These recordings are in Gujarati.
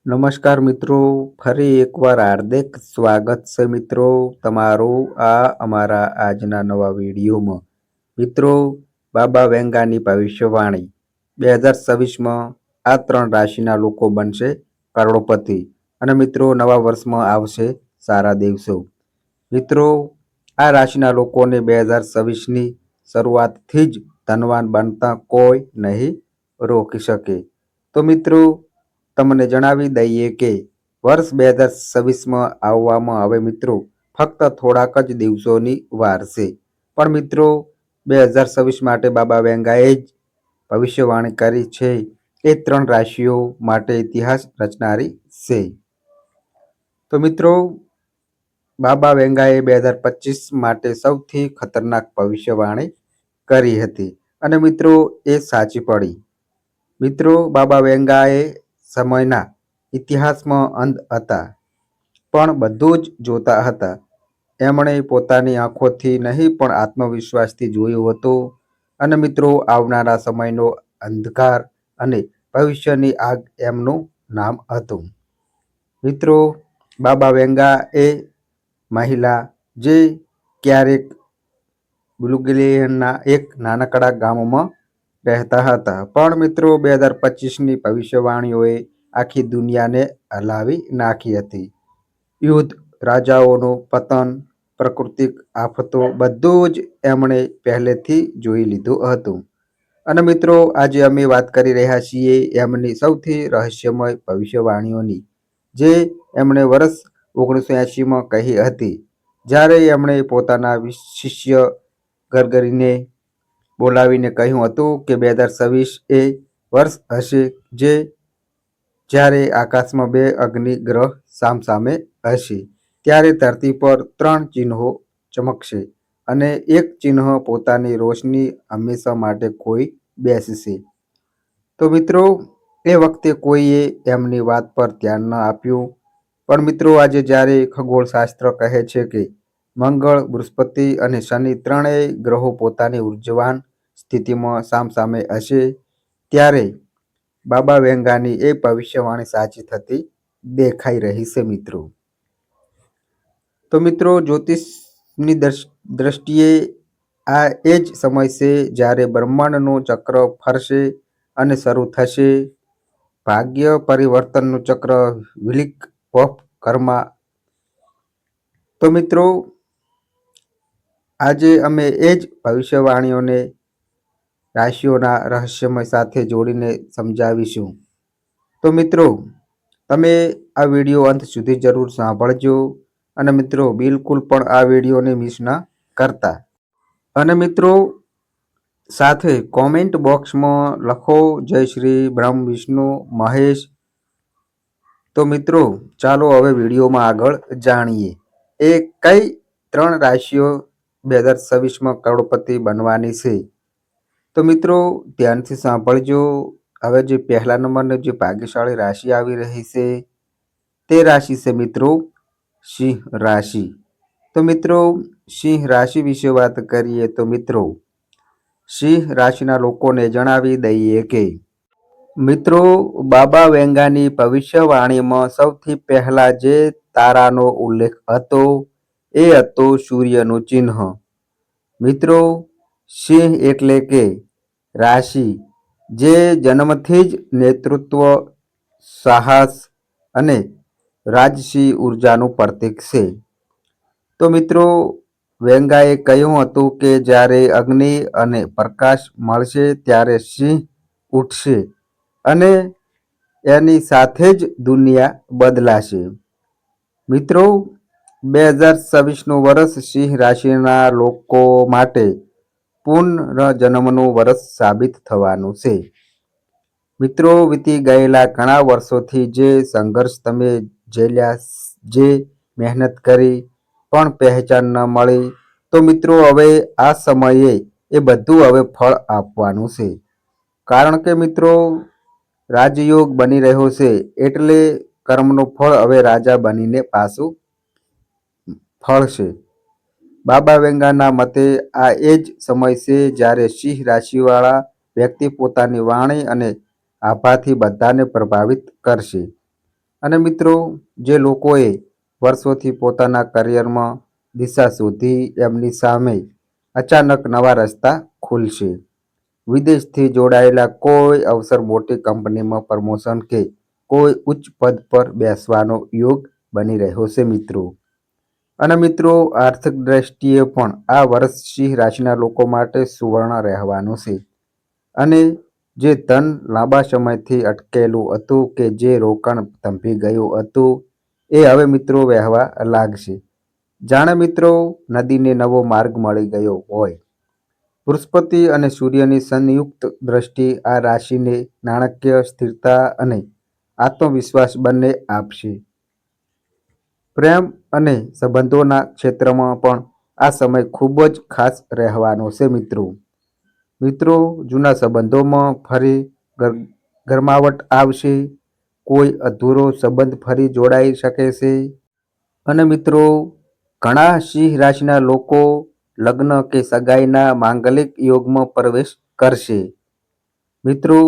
નમસ્કાર મિત્રો, ફરી એકવાર હાર્દિક સ્વાગત છે મિત્રો તમારું આ અમારા આજના નવા વિડીયોમાં. મિત્રો, બાબા વેંગાની ભવિષ્યવાણી 2026માં આ 3 રાશિના લોકો બનશે કરોડપતિ અને મિત્રો નવા વર્ષમાં આવશે સારા દિવસો. મિત્રો, આ રાશિના લોકોને 2026ની શરૂઆતથી જ ધનવાન બનતા કોઈ નહીં રોકી શકે. તો મિત્રો, તમને જણાવી દઈએ કે વર્ષ 2026માં આવવામાં હવે મિત્રો ફક્ત થોડાક જ દિવસોની વાર છે. પણ મિત્રો, 2026 માટે બાબા વેંગાએ જ ભવિષ્યવાણી કરી છે એ 3 રાશિઓ માટે ઇતિહાસ રચનારી છે. તો મિત્રો, બાબા વેંગાએ 2025 માટે સૌથી ખતરનાક ભવિષ્યવાણી કરી હતી અને મિત્રો એ સાચી પડી. મિત્રો, બાબા વેંગાએ સમયના ઇતિહાસમાં અંધ હતા પણ બધું જ જોતા હતા. એમણે પોતાની આંખોથી નહીં પણ આત્મવિશ્વાસથી જોયું હતું અને મિત્રો આવનારા સમયનો અંધકાર અને ભવિષ્યની આગ એમનું નામ હતું. મિત્રો, બાબા વેંગા એ મહિલા જે ક્યારેક બુલગેરિયાના એક નાનકડા ગામમાં રહેતા હતા. પણ મિત્રો 2025ની ભવિષ્યવાણીઓએ આખી દુનિયાને હલાવી નાખી હતી. યુદ્ધ, રાજાઓનું પતન, પ્રાકૃતિક આફતો બધું જ એમણે પહેલેથી જોઈ લીધું હતું. અને મિત્રો આજે અમે વાત કરી રહ્યા છીએ એમની સૌથી રહસ્યમય ભવિષ્યવાણીઓની, જે એમણે વર્ષ 1980માં કહી હતી, જ્યારે એમણે પોતાના શિષ્ય ગરગરીને બોલાવીને કહ્યું હતું કે 2026 એ વર્ષ હશે જ્યારે આકાશમાં 2 અગ્નિ ગ્રહ સામસામે હશે. ત્યારે ધરતી પર 3 ચિહ્નો ચમકશે અને એક ચિહ્ન પોતાની રોશની હંમેશા માટે ખોઈ બેસશે. તો મિત્રો, એ વખતે કોઈએ એમની વાત પર ધ્યાન ન આપ્યું. પણ મિત્રો આજે જ્યારે ખગોળશાસ્ત્ર કહે છે કે મંગળ, બૃહસ્પતિ અને શનિ ત્રણેય ગ્રહો પોતાની ઉર્જાવાન સ્થિતિમાં સામસામે હશે, ત્યારે બાબા વેંગાની એ ભવિષ્યવાણી સાચી થતી દેખાઈ રહી છે મિત્રો. તો મિત્રો, જ્યોતિષની દ્રષ્ટિએ આ એ જ સમય છે જ્યારે બ્રહ્માંડનું ચક્ર ફરશે અને શરૂ થશે ભાગ્ય પરિવર્તનનું ચક્ર વિલિક ઓફ કર્મા. તો મિત્રો, આજે અમે એ જ ભવિષ્યવાણીઓને રાશિઓના રહસ્યમય સાથે જોડીને સમજાવીશું. તો મિત્રો, તમે આ વિડીયો અંત સુધી જરૂર સાંભળજો અને મિત્રો બિલકુલ પણ આ વિડીયોને મિસ ન કરતા. અને મિત્રો સાથે કોમેન્ટ બોક્સમાં લખો જય શ્રી બ્રહ્મ વિષ્ણુ મહેશ. તો મિત્રો ચાલો હવે વિડીયોમાં આગળ જાણીએ એ કઈ 3 રાશિઓ 2026માં કરોડપતિ બનવાની છે. તો મિત્રો ધ્યાનથી સાંભળજો. હવે જે પહેલા નંબરની જે ભાગ્યશાળી રાશિ આવી રહી છે તે રાશિ છે મિત્રો સિંહ રાશિ. તો મિત્રો સિંહ રાશિ વિશે વાત કરીએ તો મિત્રો સિંહ રાશિના લોકોને જણાવી દઈએ કે મિત્રો બાબા વેંગાની ભવિષ્યવાણીમાં સૌથી પહેલા જે તારાનો ઉલ્લેખ હતો એ હતો સૂર્યનું ચિહ્ન. મિત્રો સિંહ એટલે કે રાશિ જે જન્મથી જ નેતૃત્વ, સાહસ અને રાજસી ઉર્જાનું પ્રતીક છે. તો મિત્રો વેંગાએ કહ્યું હતું કે જ્યારે અગ્નિ અને પ્રકાશ મળશે ત્યારે સિંહ ઉઠશે અને એની સાથે જ દુનિયા બદલાશે. મિત્રો 2026નું વર્ષ સિંહ રાશિના લોકો માટે પુનર્જન્મનું વર્ષ સાબિત થવાનું છે. મિત્રો વીતી ગયેલા ઘણા વર્ષોથી જે સંઘર્ષ તમે ઝેલ્યા, જે મહેનત કરી પણ પહેચાન ન મળી, તો મિત્રો હવે આ સમયે એ બધું હવે ફળ આપવાનું છે. કારણ કે મિત્રો રાજયોગ બની રહ્યો છે એટલે કર્મનું ફળ હવે રાજા બનીને પાછું ફળશે. બાબા વેંગાના મતે આ એ જ સમય છે જ્યારે સિંહ રાશિવાળા વ્યક્તિ પોતાની વાણી અને આભાથી બધાને પ્રભાવિત કરશે. અને મિત્રો, જે લોકોએ વર્ષોથી પોતાના કરિયરમાં દિશા શોધી, એમની સામે અચાનક નવા રસ્તા ખુલશે. વિદેશથી જોડાયેલા કોઈ અવસર, મોટી કંપનીમાં પ્રમોશન કે કોઈ ઉચ્ચ પદ પર બેસવાનો યોગ બની રહ્યો છે મિત્રો. અને મિત્રો, આર્થિક દ્રષ્ટિએ પણ આ વર્ષ સિંહ રાશિના લોકો માટે સુવર્ણ રહેવાનું છે. અને જે ધન લાંબા સમયથી અટકેલું હતું કે જે રોકાણ થંભી ગયું હતું, એ હવે મિત્રો વહેવા લાગશે. જાણે મિત્રો નદીને નવો માર્ગ મળી ગયો હોય. બૃહસ્પતિ અને સૂર્યની સંયુક્ત દ્રષ્ટિ આ રાશિને નાણાકીય સ્થિરતા અને આત્મવિશ્વાસ બંને આપશે. પ્રેમ અને સંબંધોના ક્ષેત્રમાં પણ આ સમય ખૂબ જ ખાસ રહેવાનો છે મિત્રો. મિત્રો, જૂના સંબંધોમાં ફરી ગરમાવટ આવશે. કોઈ અધૂરો સંબંધ ફરી જોડાઈ શકે છે. અને મિત્રો, ઘણા સિંહ રાશિના લોકો લગ્ન કે સગાઈના માંગલિક યોગમાં પ્રવેશ કરશે. મિત્રો,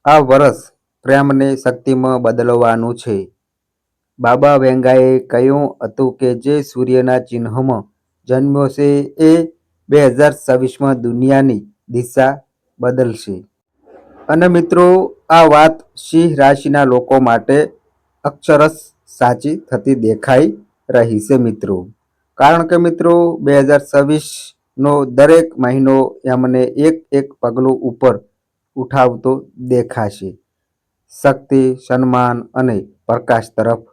આ વર્ષ પ્રેમને શક્તિમાં બદલવાનું છે. બાબા વેંગાએ કહ્યું હતું કે જે સૂર્યના ચિહ્નમાં જન્મ્યો છે એ 2026માં દુનિયાની દિશા બદલશે. અને મિત્રો, આ વાત સિંહ રાશિના લોકો માટે અક્ષરશ સાચી થતી દેખાઈ રહી છે મિત્રો. કારણ કે મિત્રો, 2026નો દરેક મહિનો એમને એક પગલું ઉપર ઉઠાવતો દેખાશે, શક્તિ, સન્માન અને પ્રકાશ તરફ.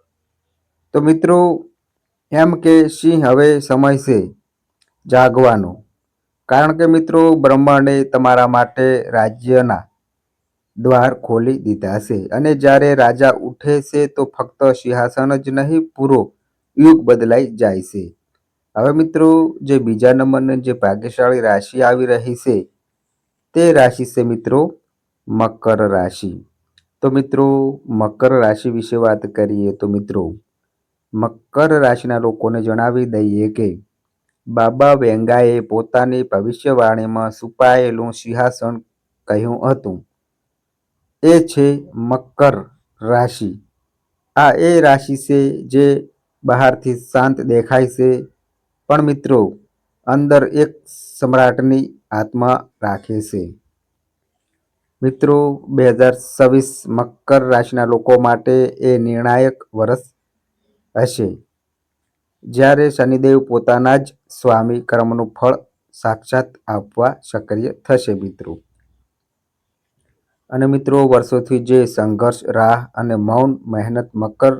તો મિત્રો, એમ કે સિંહ, હવે સમય છે જાગવાનો. કારણ કે મિત્રો, બ્રહ્માંડે તમારા માટે રાજ્યના દ્વાર ખોલી દીધા છે. અને જ્યારે રાજા ઉઠે છે તો ફક્ત સિંહાસન જ નહીં, પૂરો યુગ બદલાઈ જાય છે. હવે મિત્રો, જે બીજા નંબરની જે ભાગ્યશાળી રાશિ આવી રહી છે, તે રાશિ છે મિત્રો મકર રાશિ. તો મિત્રો, મકર રાશિ વિશે વાત કરીએ તો મિત્રો, મકર રાશિના લોકોને જણાવી દઈએ કે બાબા વેંગાએ પોતાની ભવિષ્યવાણીમાં છુપાયેલું સિંહાસન કહ્યું હતું. એ છે મકર રાશિ. આ એ રાશિ છે જે બહારથી શાંત દેખાય છે, પણ મિત્રો અંદર એક સમ્રાટની આત્મા રાખે છે. મિત્રો, 2026 મકર રાશિના લોકો માટે એ નિર્ણાયક વર્ષ હશે, જ્યારે શનિદેવ પોતાના જ સ્વામી કર્મનું ફળ સાક્ષાત આપવા સક્રિય થશે મિત્રો. અને મિત્રો, વર્ષોથી જે સંઘર્ષ, રાહ અને મૌન મહેનત મકર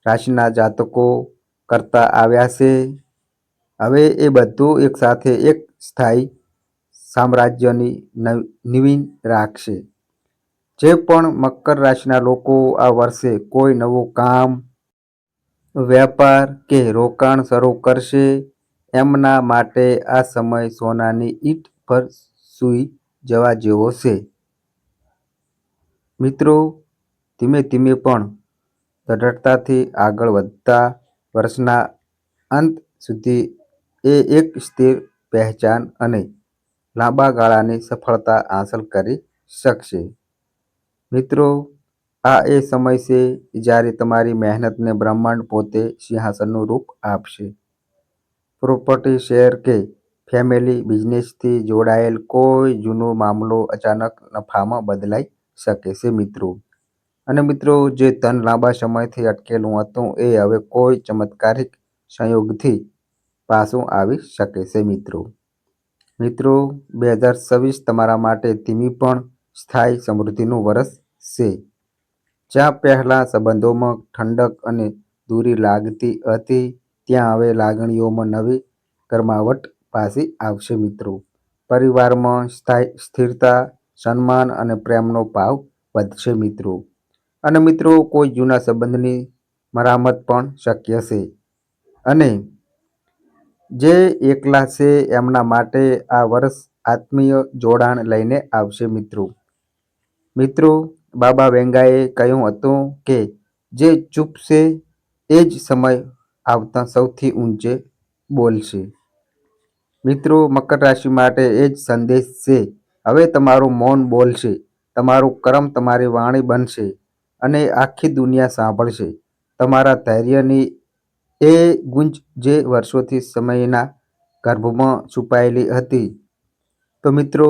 રાશિના જાતકો કરતા આવ્યા છે, હવે એ બધું એકસાથે એક સ્થાયી સામ્રાજ્યની નીંવ રાખશે. જે પણ મકર રાશિના લોકો આ વર્ષે કોઈ નવું કામ, વેપાર કે રોકાણ શરૂ કરશે, એમના માટે આ સમય સોનાની ઈંટ પર સૂઈ જવા જેવો છે. મિત્રો, ધીમે ધીમે પણ દ્રઢતાથી આગળ વધતા વર્ષના અંત સુધી એ એક સ્થિર પહેચાન અને લાંબા ગાળાની સફળતા હાંસલ કરી શકશે. મિત્રો, આ એ સમય છે જ્યારે તમારી મહેનતને બ્રહ્માંડ પોતે સિંહાસનનું રૂપ આપશે. પ્રોપર્ટી, શેર કે ફેમિલી બિઝનેસથી જોડાયેલ કોઈ જૂનો મામલો અચાનક નફામાં બદલાઈ શકે છે મિત્રો. અને મિત્રો, જે ધન લાંબા સમયથી અટકેલું હતું, એ હવે કોઈ ચમત્કારિક સંયોગથી પાછું આવી શકે છે મિત્રો. મિત્રો, 2026 તમારા માટે ધીમી પણ સ્થાયી સમૃદ્ધિનું વર્ષ છે. જ્યાં પહેલાં સંબંધોમાં ઠંડક અને દૂરી લાગતી હતી, ત્યાં હવે લાગણીઓમાં નવી ગરમાવટ પાછી આવશે મિત્રો. પરિવારમાં સ્થિરતા, સન્માન અને પ્રેમનો ભાવ વધશે મિત્રો. અને મિત્રો, કોઈ જૂના સંબંધની મરામત પણ શક્ય છે. અને જે એકલા છે એમના માટે આ વર્ષ આત્મીય જોડાણ લઈને આવશે મિત્રો. મિત્રો, બાબા વેંગાએ કહ્યું હતું કે જે ચૂપ છે એ જ સમય આવતા સૌથી ઊંચે બોલશે. મિત્રો, મકર રાશિ માટે એ જ સંદેશ છે. હવે તમારું મૌન બોલશે, તમારું કર્મ તમારી વાણી બનશે અને આખી દુનિયા સાંભળશે તમારા ધૈર્યની એ ગુંજ જે વર્ષોથી સમયના ગર્ભમાં છુપાયેલી હતી. તો મિત્રો,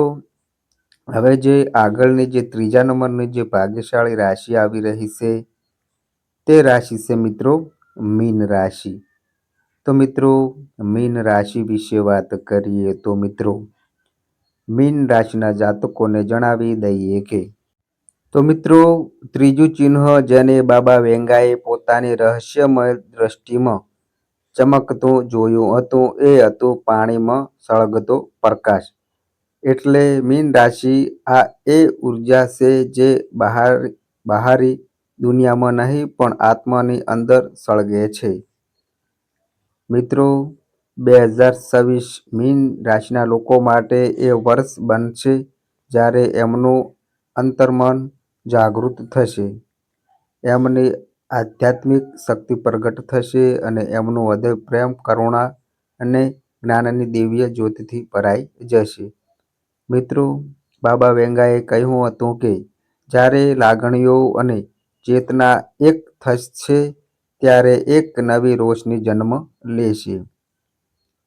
હવે જે આગળની જે ત્રીજા નંબરની જે ભાગ્યશાળી રાશિ આવી રહી છે તે રાશિ છે મિત્રો મીન રાશિ. તો મિત્રો, મીન રાશિ વિશે વાત કરીએ તો મિત્રો, મીન રાશિના જાતકોને જણાવી દઈએ કે તો મિત્રો, ત્રીજું ચિહ્ન જેને બાબા વેંગાએ પોતાની રહસ્યમય દ્રષ્ટિમાં ચમકતું જોયું હતું એ હતું પાણીમાં સળગતો પ્રકાશ. એટલે મીન રાશિ આ એ ઉર્જા છે જે બહારી દુનિયામાં નહીં પણ આત્માની અંદર સળગે છે. મિત્રો, 2026 મીન રાશિના લોકો માટે એ વર્ષ બનશે જ્યારે એમનું અંતર્મન જાગૃત થશે, એમની આધ્યાત્મિક શક્તિ પ્રગટ થશે અને એમનું હૃદય પ્રેમ, કરુણા અને જ્ઞાનની દિવ્ય જ્યોતિથી ભરાઈ જશે. મિત્રો, બાબા વેંગાએ કહ્યું હતું કે જ્યારે લાગણીઓ અને ચેતના એક થશે ત્યારે એક નવી રોશની જન્મ લેશે.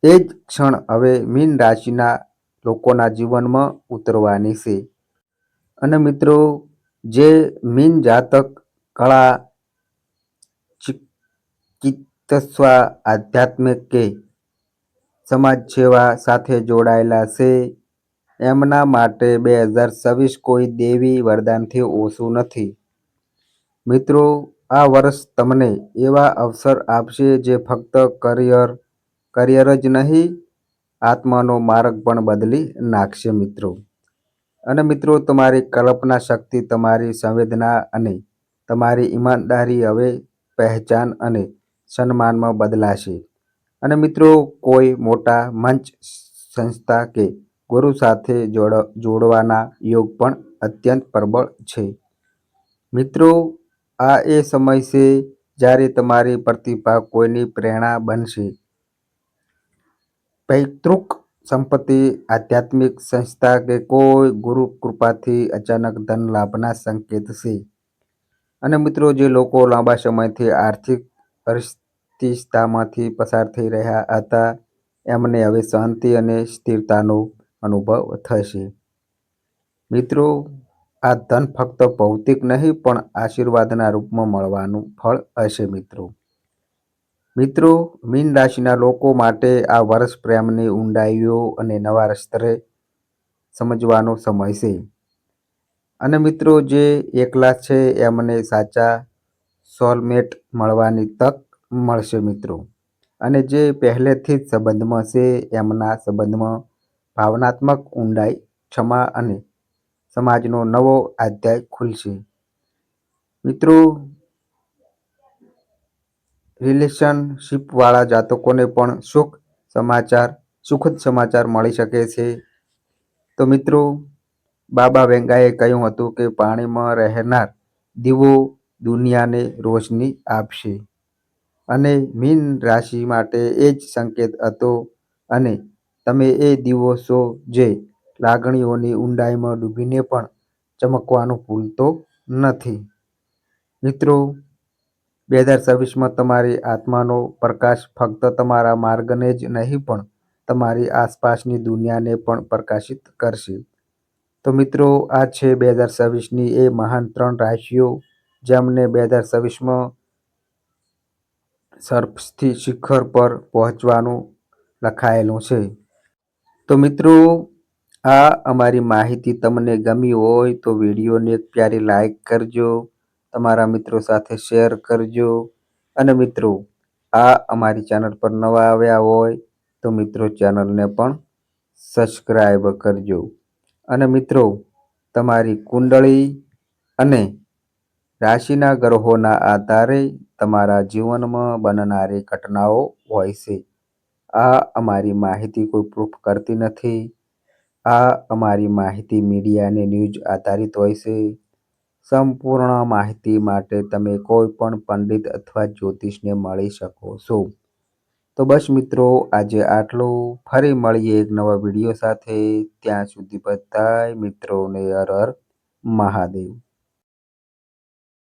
એ જ ક્ષણ હવે મીન રાશિના લોકોના જીવનમાં ઉતરવાની છે. અને મિત્રો, જે મીન જાતક કળા, ચિકિત્સા, આધ્યાત્મિક કે સમાજ સેવા સાથે જોડાયેલા છે એમના માટે 2026 કોઈ દૈવી વરદાનથી ઓછું નથી. મિત્રો, આ વર્ષ તમને એવા અવસર આપશે જે ફક્ત કરિયર જ નહીં, આત્માનો માર્ગ પણ બદલી નાખશે મિત્રો. અને મિત્રો, તમારી કલ્પના શક્તિ, તમારી સંવેદના અને તમારી ઈમાનદારી હવે પહેચાન અને સન્માનમાં બદલાશે. અને મિત્રો, કોઈ મોટા મંચ, સંસ્થા કે ગુરુ સાથે જોડવાના યોગ પણ અત્યંત પ્રબળ છે. મિત્રો, આ એ સમય છે જ્યારે તમારી પ્રતિભા કોઈની પ્રેરણા બનશે. પૈતૃક સંપત્તિ, આધ્યાત્મિક સંસ્થા કે કોઈ ગુરુ કૃપાથી અચાનક ધન લાભના સંકેત છે. અને મિત્રો, જે લોકો લાંબા સમયથી આર્થિક અનિશ્ચિતતામાંથી પસાર થઈ રહ્યા હતા એમને હવે શાંતિ અને સ્થિરતાનો અનુભવ થશે. મિત્રો, આ ધન ફક્ત ભૌતિક નહીં પણ આશીર્વાદના રૂપમાં મળવાનું ફળ હશે મિત્રો. મિત્રો, મીન રાશિના લોકો માટે આ વર્ષ પ્રેમની ઊંડાઈઓ અને નવા સ્તરે સમજવાનો સમય છે. અને મિત્રો, જે એકલા છે એમને સાચા સોલમેટ મળવાની તક મળશે મિત્રો. અને જે પહેલેથી જ સંબંધમાં છે એમના સંબંધમાં ભાવનાત્મક ઊંડાઈ, ક્ષમા અને સમાજનો નવો અધ્યાય ખુલશે. મિત્રો, રિલેશનશિપવાળા જાતકોને પણ સુખદ સમાચાર મળી શકે છે. તો મિત્રો, બાબા વેંગાએ કહ્યું હતું કે પાણીમાં રહેનાર દીવો દુનિયાને રોશની આપશે. અને મીન રાશિ માટે એ જ સંકેત હતો. અને તમે એ દીવો છો જે લાગણીઓની ઊંડાઈમાં ડૂબીને પણ ચમકવાનું ભૂલતો નથી. મિત્રો, 2026માં તમારી આત્માનો પ્રકાશ ફક્ત તમારા માર્ગને જ નહીં પણ તમારી આસપાસની દુનિયાને પણ પ્રકાશિત કરશે. તો મિત્રો, આ છે 2026ની એ મહાન 3 રાશિઓ જેમને 2026માં સર્પથી શિખર પર પહોંચવાનું લખાયેલું છે. તો મિત્રો, આ અમારી માહિતી તમને ગમી હોય તો વિડીયોને એક પ્યારી લાઈક કરજો, તમારા મિત્રો સાથે શેર કરજો. અને મિત્રો, આ અમારી ચેનલ પર નવા આવ્યા હોય તો મિત્રો ચેનલને પણ સબસ્ક્રાઈબ કરજો. અને મિત્રો, તમારી કુંડળી અને રાશિના ગ્રહોના આધારે તમારા જીવનમાં બનનારી ઘટનાઓ હોય છે. આ અમારી માહિતી કોઈ પ્રૂફ કરતી નથી. આ અમારી માહિતી મીડિયા અને ન્યૂઝ આધારિત હોય છે. સંપૂર્ણ માહિતી માટે તમે કોઈ પણ પંડિત અથવા જ્યોતિષને મળી શકો છો. તો બસ મિત્રો, આજે આટલું. ફરી મળીએ એક નવા વિડીયો સાથે. ત્યાં સુધી બધાય મિત્રોને હર હર મહાદેવ.